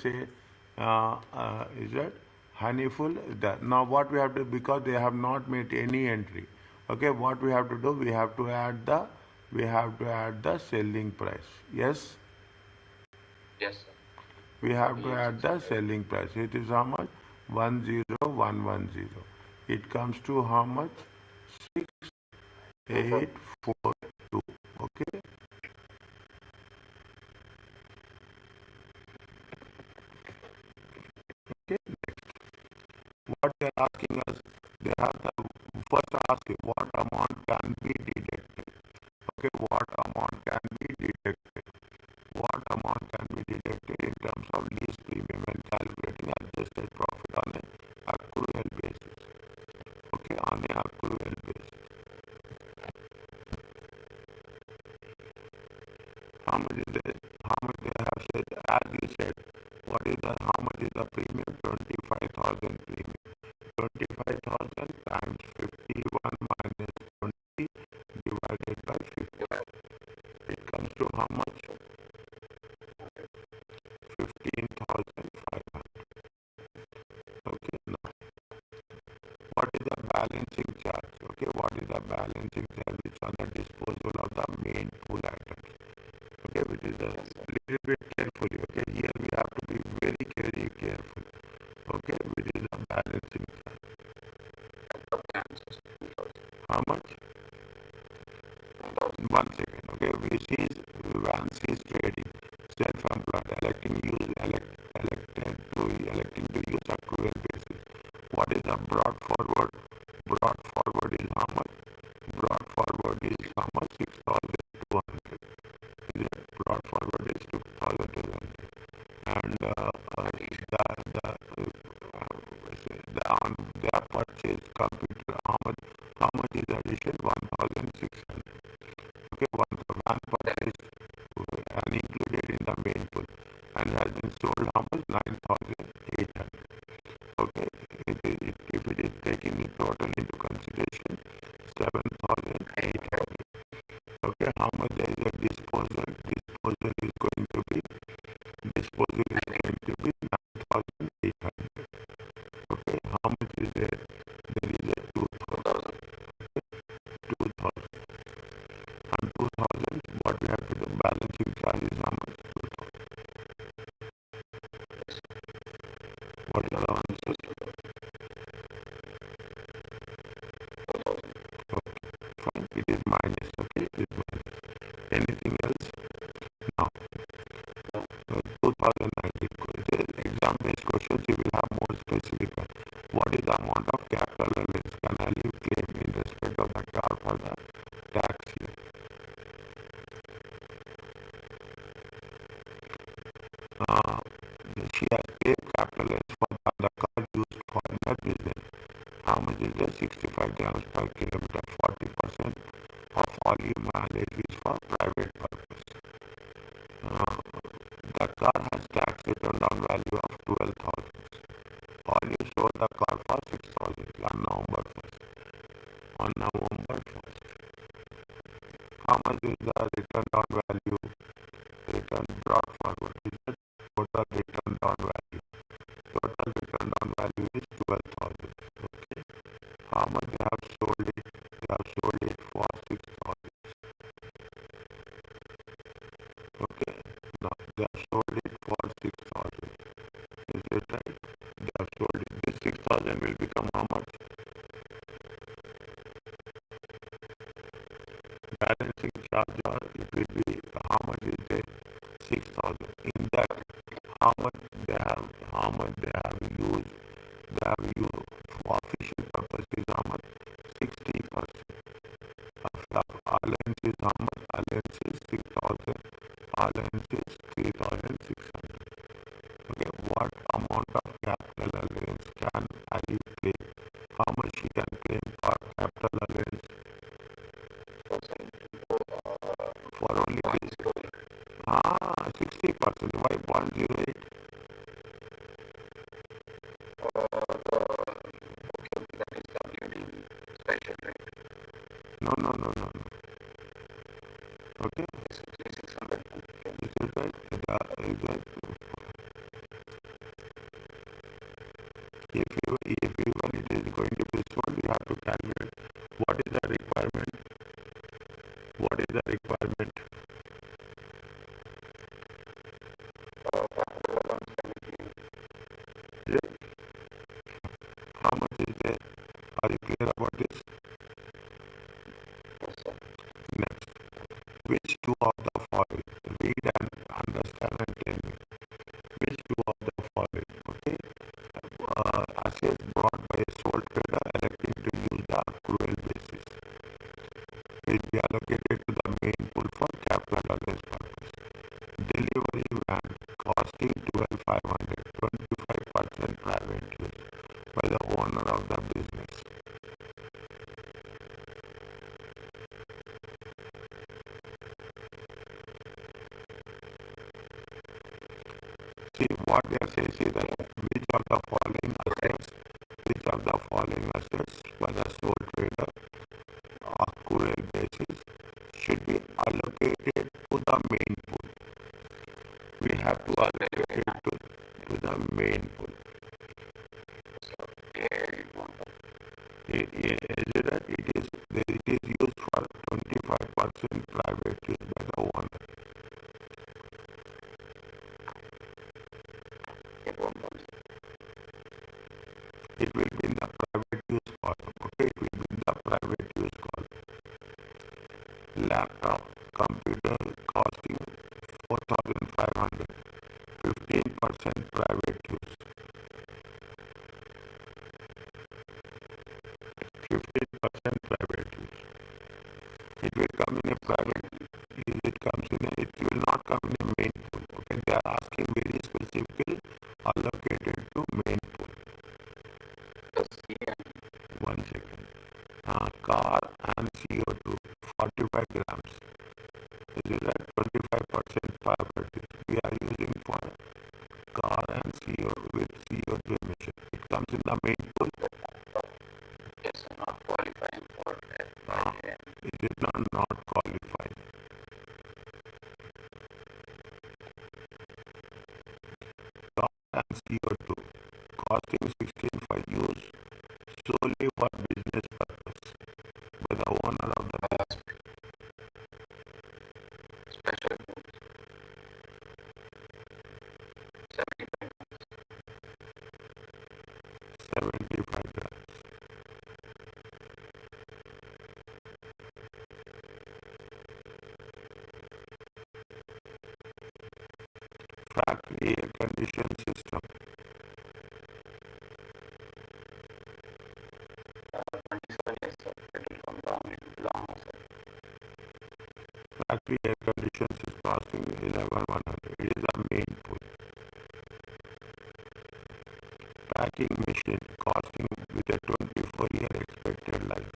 say, is that honeyful? That now what we have to, because they have not made any entry. Okay, what we have to do? We have to add the selling price. Yes, Yes, sir. we have to add the 48,600. selling price. It is how much? 10110. It comes to how much? 6842. Okay. Okay. What they are asking us, they have the first ask you what amount can be deducted. Okay, what amount can be deducted? What amount can be deducted in terms of lease premium when calculating adjusted profit on an accrual basis? Okay, on an accrual basis. How much is it? How much they have said? As you said, what is the how much is the premium? 25,000 premium. 25,000 times 51 minus 20 divided by 50. It comes to how much? 15,500. Okay, now what is the balancing charge? Okay, what is the balancing charge which on the disposal of the main pool items? Okay, which is a little bit carefully. Okay, here we have to be very careful. Okay, which is the balancing charge. How much? 1 second. Okay, which is Vance's trading, self-employed, electing to use accrual basis. What is the brought forward? Brought forward is how much? Brought forward is how much? 6,200. Is it? Brought forward is 2,200. And their purchase computer, how much is addition? 1,600. Okay, one purchase and included in the main pool and has been sold how much? 9,800. Okay, if it is taken in total into consideration, 7,800. Okay, how much there is a disposal? Disposal is going to be 9,800. Okay, how much is there? There is a 2,000. 2,000. And 2,000, what we have to do? Balancing charge is how much? 2,000. What is the answer? Okay, fine. It is minus. Okay, it is minus. Anything else? No. 2019 exam-based questions, you will have more specific. What is the amount of capital allowance can I leave claim in respect of the car for the tax year? Uh, she has paid capital allowance for the car used for the business. How much is the 65 grams per kilometer? 40% of volume mileage is for private purpose. The car has tax return on value of 12,000. Or you sold the car for 6,000 on November 1st. On November 1st. How much is the return on value? Return brought forward is the total return on value. Total return on value is 12,000. Okay. How much they have sold it? They have sold it for 6,000. Okay. Now they have sold it for 6,000. Is it right? They have sold it. This 6,000 will become how much? Balancing charge, or it will be how much is there? 6,000. In that, how much they have used, for official purposes how much? 60%. Of allowance is how much? Allowance is 6,000. Allowance is 3,600. Okay, what amount of capital allowance can I claim? How much she can claim for capital allowance? For only this. 60%. Why 108? No, no, no, no, no. Okay? Is it right? is the requirement? Yeah. How much is there? Are you clear about this? Next, which two of the following? Read and understand and tell me. Which two of the following? Okay. Assets brought by a sole trader electing to use the accrual basis will be allocated to the main pool for capital allowance purpose. Delivery van costing 12,500, 25% private use by the owner of the business. See, what they are saying is that which of the following assets by the sole trader accrual basis should be allocated to the main pool. We have to allocate it to the main pool. It is used for 25% private use by the owner. It will be in the private use column. Okay, it will be in the private use column. Laptop, computer costing 4,500, 15% private use. 15% private use. It will come in a private. It will not come in a main pool. Okay, they are asking very specifically allocated to main pool. One second. Car and CO2, 45 grams. This is at 25% private. We are using for car and CO with CO2 emission. It comes in the main pool. Yes, not qualifying for it. It is not qualified. Car and CO2 costing 16 for use solely for business purpose by the owner of the Special 75 grams. Factory air condition system. 24 years, sir. It will come long, sir. Factory air conditions is costing 11,100. It is a main pool. Packing machine costing with a 24-year expected life.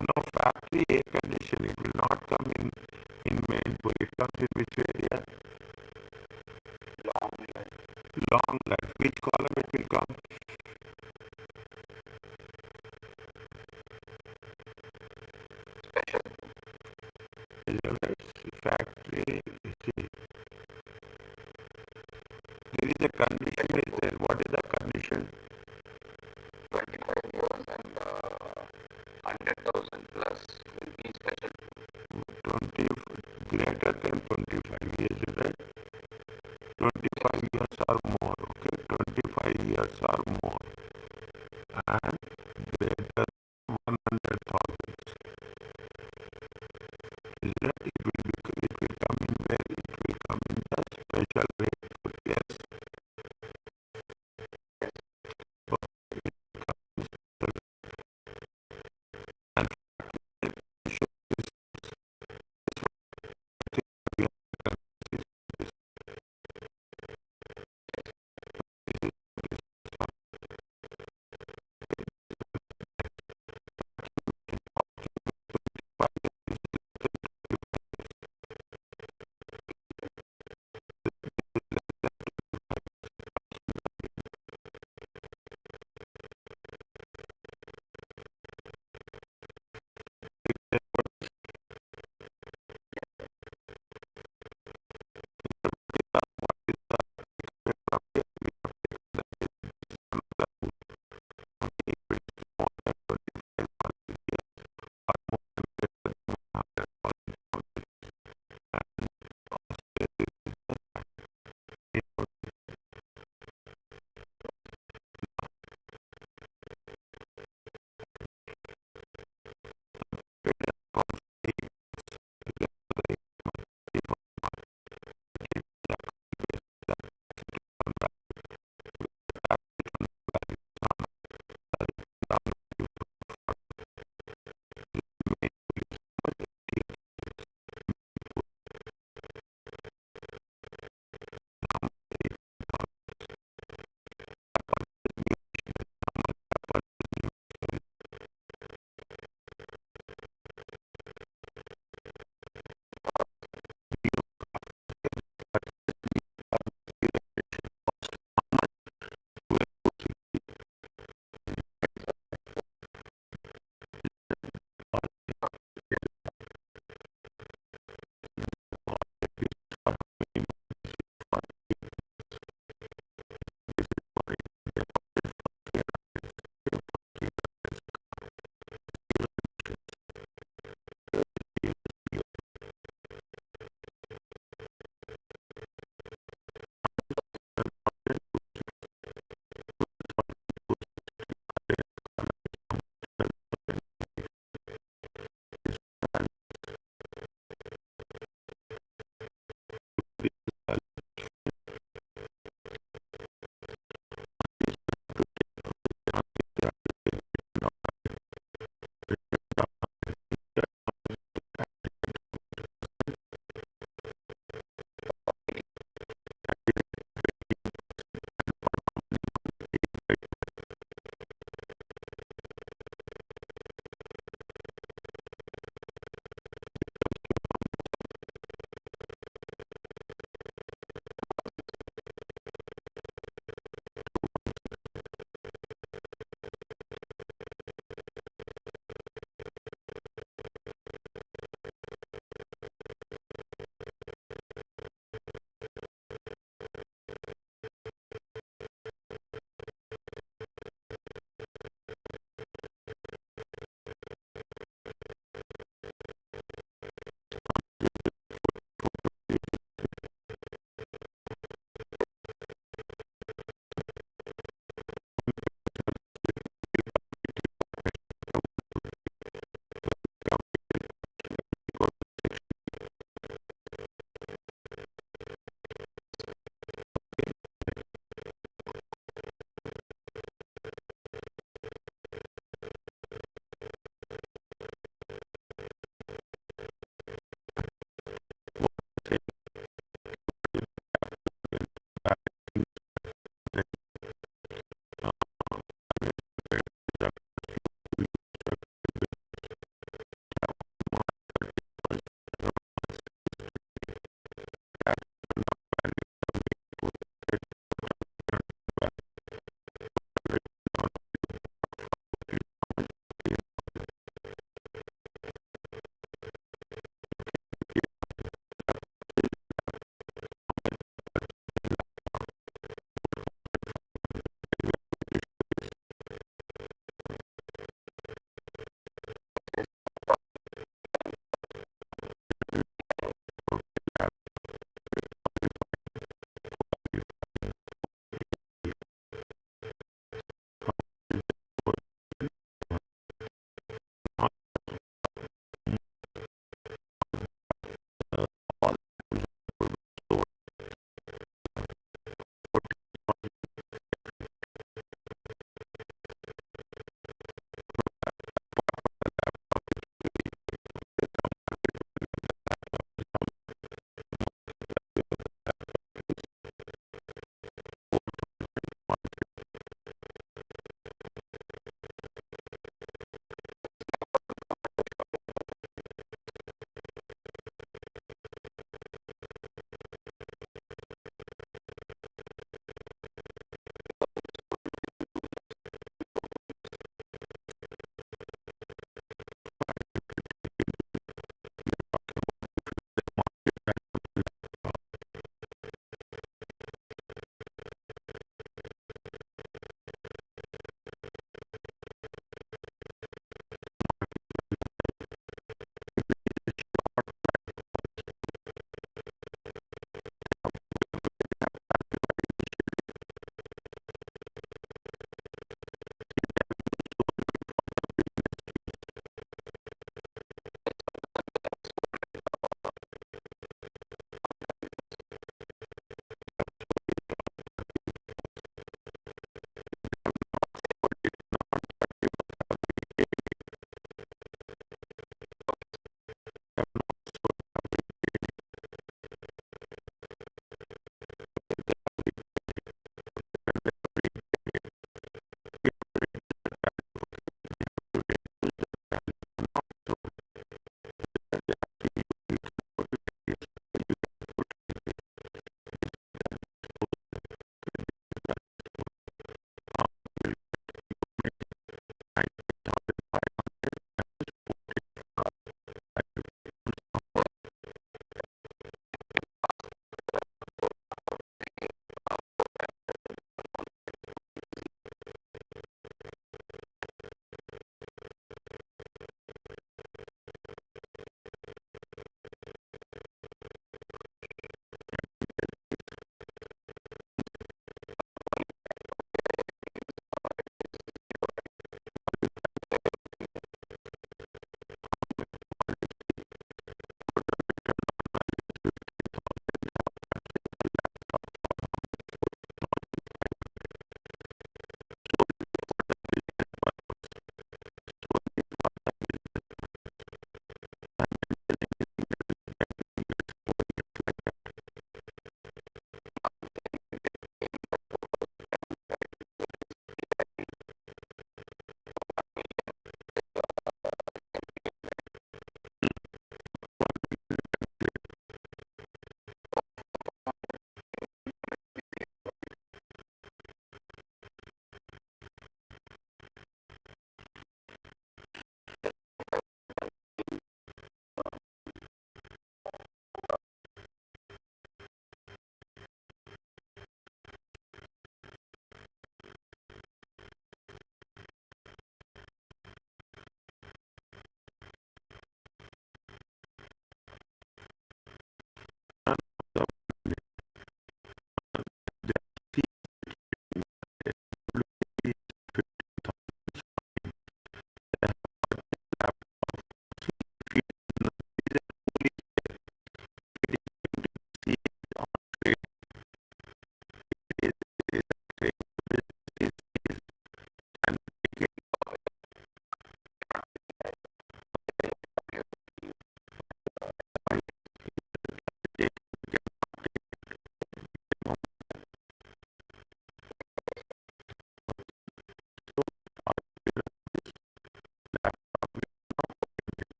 No, factory air condition, it will not come in main pool. It comes in which area? Long life. Long life. Which column it will come? Special. Factory. See, there is a condition. Is there? What is the condition? 25 years and 100,000 plus will be special. 20 greater than 25 years, right? 25 years or more. Okay, 25 years or more, and greater than 100,000. Is that it will come in where it will come in the special rate. Yes. And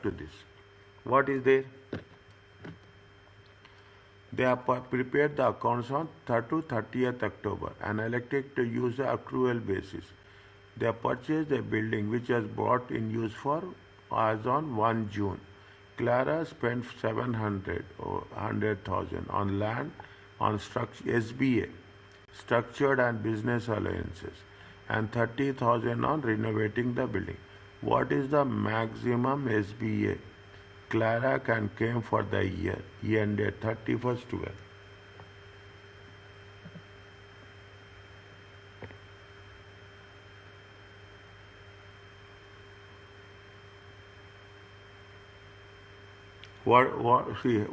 to this. What is there? They have prepared the accounts on 3rd to 30th October and elected to use the accrual basis. They have purchased a building which was brought in use for as on 1 June. Clara spent 700 or 100,000 on land on SBA, structured and business alliances, and 30,000 on renovating the building. What is the maximum SBA Clara can claim for the year ended 31st 12?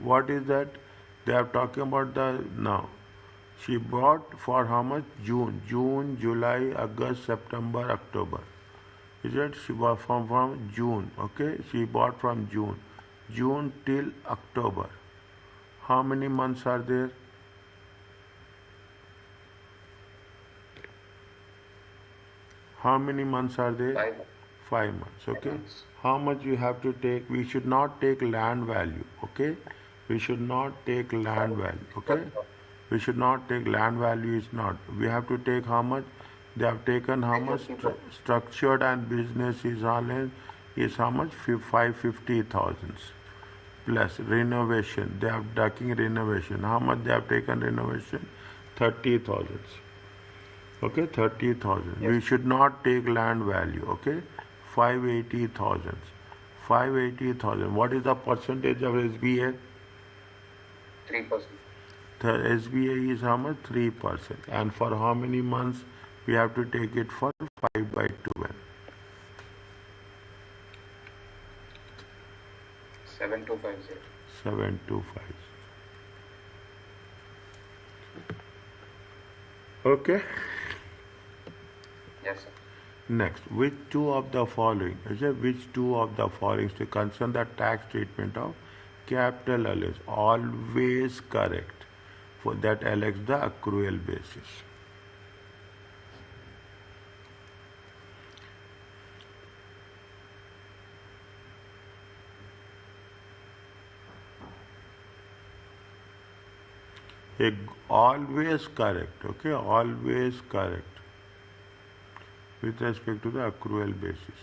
What is that? They are talking about the now. She bought for how much? June, July, August, September, October. Is it? She bought from June. Okay, she bought from June till October. How many months are there? How many months are there? 5 months. Okay. How much you have to take? We should not take land value. Okay. We should not take land value. Okay. We should not take land value. Is not. We have to take how much? They have taken how much? Structured and business is how much? 550,000 plus renovation. They are taking renovation. How much they have taken renovation? 30,000. Okay, 30,000. Yes. We should not take land value. Okay, 580,000. 580,000. What is the percentage of SBA? 3%. The SBA is how much? 3%. And for how many months we have to take it for? 5 by 12. 7250. 7250. Okay. Yes, sir. Next, which two of the following? Which two of the following to concern the tax treatment of capital allowance? Always correct. For that elects the accrual basis. Always correct. Okay, always correct with respect to the accrual basis.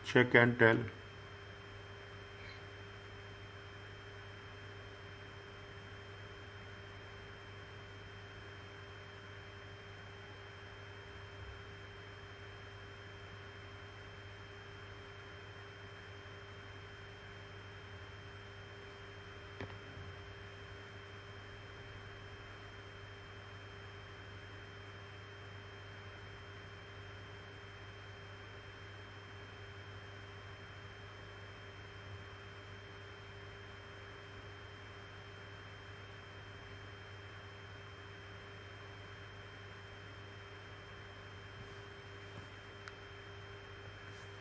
Check and tell.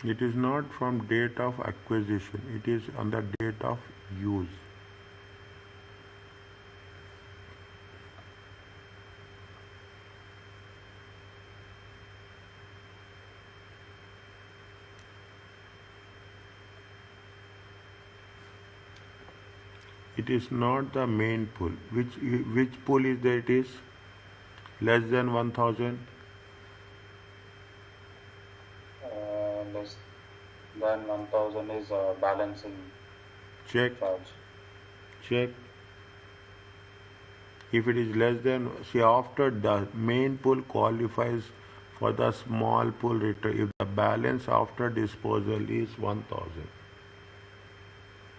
It is not from date of acquisition. It is on the date of use. It is not the main pool. Which pool is there? It is less than 1000. Less than 1000 is balancing Check. charge. Check. If it is less than, see, after the main pool qualifies for the small pool return if the balance after disposal is 1000.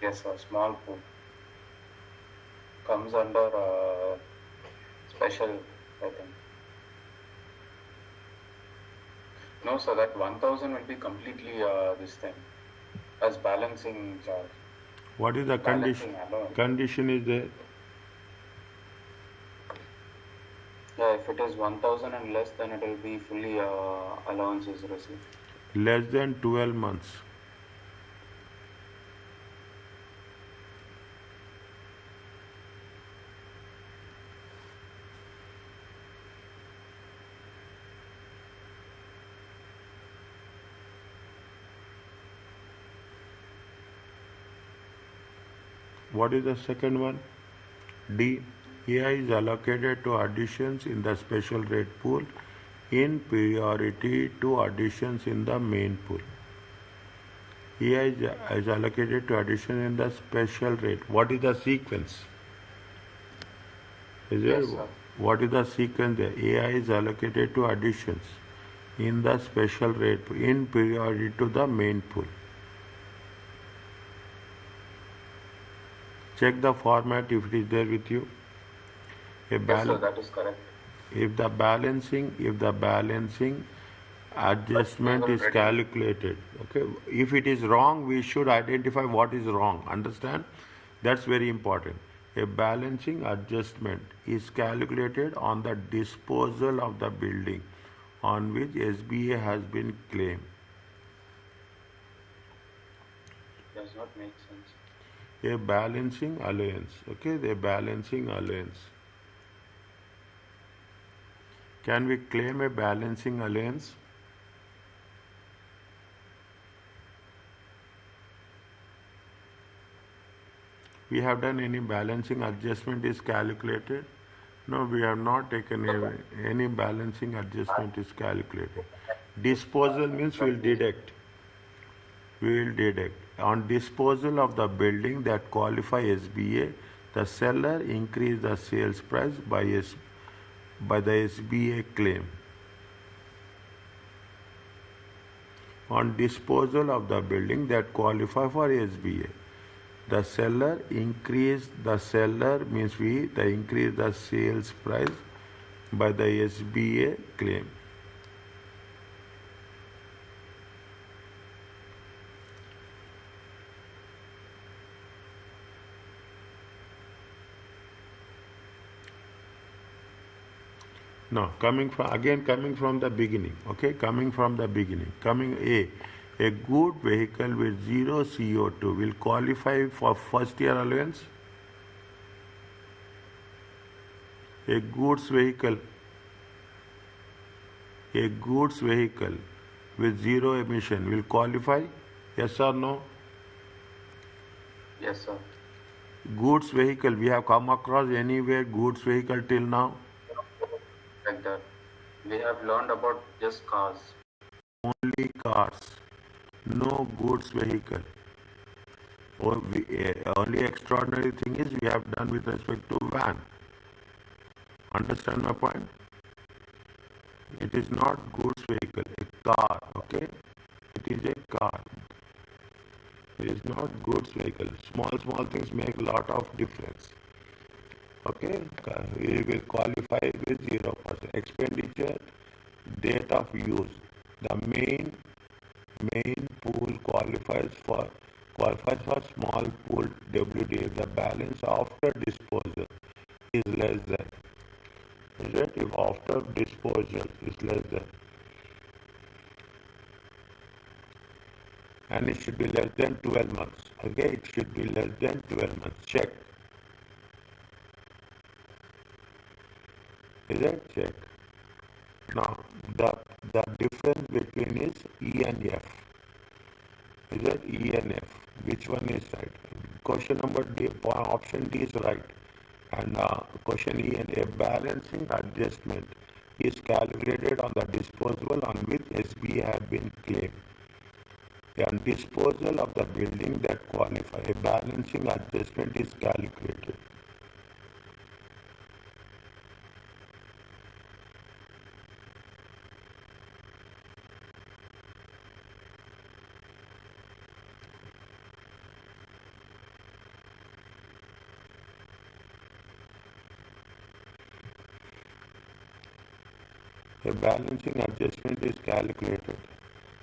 Yes, sir. Small pool comes under special, I think. No, sir. That 1000 will be completely this thing as balancing charge. What is the condition? Condition is there. Yeah, if it is 1000 and less, then it will be fully allowance is received. Less than 12 months. What is the second one? D. AI is allocated to additions in the special rate pool in priority to additions in the main pool. AI is allocated to addition in the special rate. What is the sequence? Yes, sir. What is the sequence there? AI is allocated to additions in the special rate in priority to the main pool. Check the format if it is there with you. Yes, sir, that is correct. If the balancing adjustment is calculated, okay. If it is wrong, we should identify what is wrong. Understand? That's very important. A balancing adjustment is calculated on the disposal of the building on which SBA has been claimed. Does not make sense. A balancing allowance, okay, the balancing allowance. Can we claim a balancing allowance? We have done any balancing adjustment is calculated? No, we have not taken any balancing adjustment is calculated. Disposal means we will deduct. We will deduct. On disposal of the building that qualify SBA, the seller increase the sales price by the SBA claim. On disposal of the building that qualify for SBA, the seller increase the increase the sales price by the SBA claim. Now, coming from the beginning, okay, coming from the beginning, a good vehicle with zero CO2 will qualify for first year allowance. A goods vehicle with zero emission will qualify, yes or no? Yes, sir. Goods vehicle, we have come across anywhere goods vehicle till now? Like that. We have learned about just cars. Only cars, no goods vehicle. Only extraordinary thing is we have done with respect to van. Understand my point? It is not goods vehicle, a car, okay? It is a car. It is not goods vehicle. Small things make a lot of difference. Okay, we will qualify with 0%. Expenditure, date of use. The main pool qualifies for small pool WD. The balance after disposal is less than. Is it? If after disposal is less than. and it should be less than 12 months. Okay, it should be less than 12 months. Check. Is it? Check. Now, the difference between is E and F. Is it E and F? Which one is right? Question number D, option D is right. And question E and A, balancing adjustment is calculated on the disposal on which SBA have been claimed. On disposal of the building that qualify, a balancing adjustment is calculated. A balancing adjustment is calculated.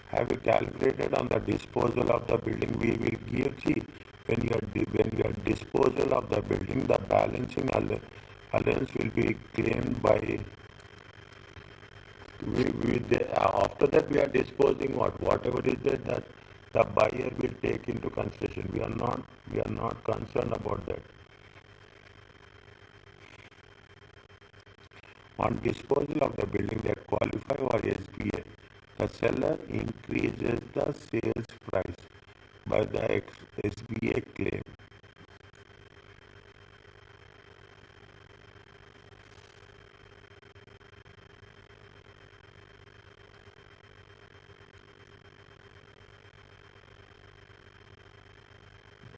Have you calculated on the disposal of the building? We will give, see, when your disposal of the building, the balancing allowance will be claimed by, after that we are disposing whatever is there, that the buyer will take into consideration. We are not concerned about that. On disposal of the building that qualify for SBA, the seller increases the sales price by the SBA claim.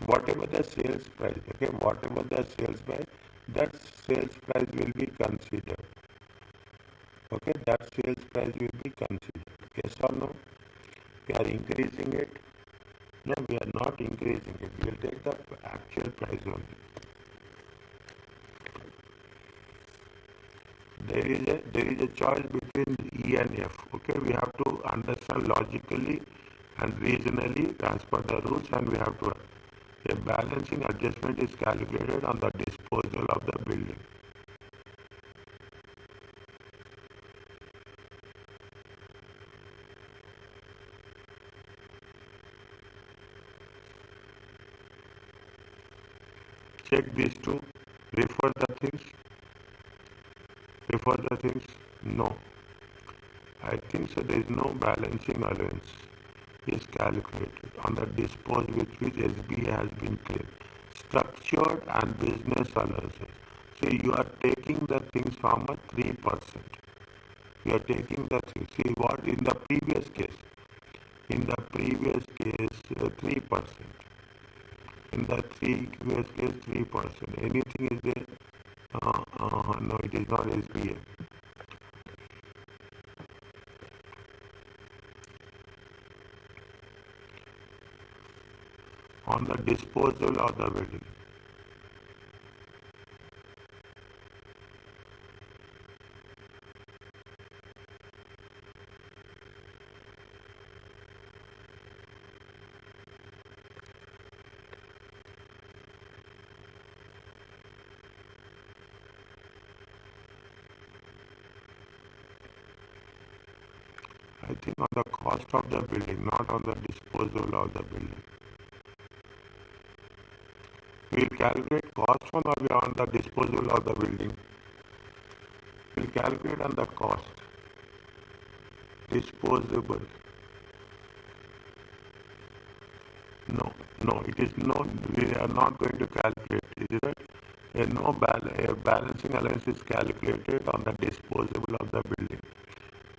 Whatever the sales price, okay, whatever the sales price, that sales price will be considered. Okay, that sales price will be considered. Yes or no? We are increasing it. No, we are not increasing it. We will take the actual price only. There is a choice between E and F. Okay, we have to understand logically and reasonably as per the rules, and we have to. A balancing adjustment is calculated on the disposal of the building. Check these two. Refer the things. Refer the things. No. I think so. There is no balancing allowance is calculated on the disposal with which SBA has been claimed. Structured and business allowances. So you are taking the things from a 3%. You are taking the things. See what in the previous case. In the previous case, 3%. In the previous case, 3%. Anything is there? No, it is not SBA. On the disposal of the building. I think on the cost of the building, not on the disposal of the building. We will calculate cost on the disposal of the building. We will calculate on the cost. Disposable. No, it is no, we are not going to calculate, is it? A balancing allowance is calculated on the disposable of the building.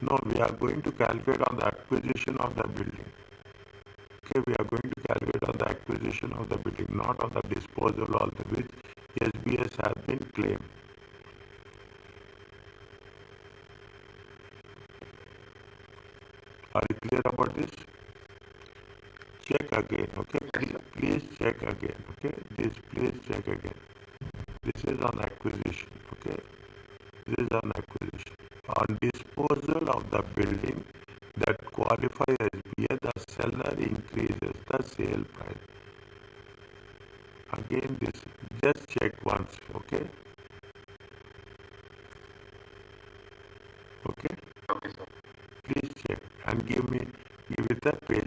No, we are going to calculate on the acquisition of the building. Okay, we are going to calculate on the acquisition of the building, not on the disposal of the which SBS has been claimed. Are you clear about this? Check again, okay? Please check again, okay? Please check again. This is on acquisition, okay? This is on acquisition. On disposal of the building that qualify as BA, the seller increases the sale price. Again, this, just check once, okay? Okay? Okay, sir. Please check and give it a page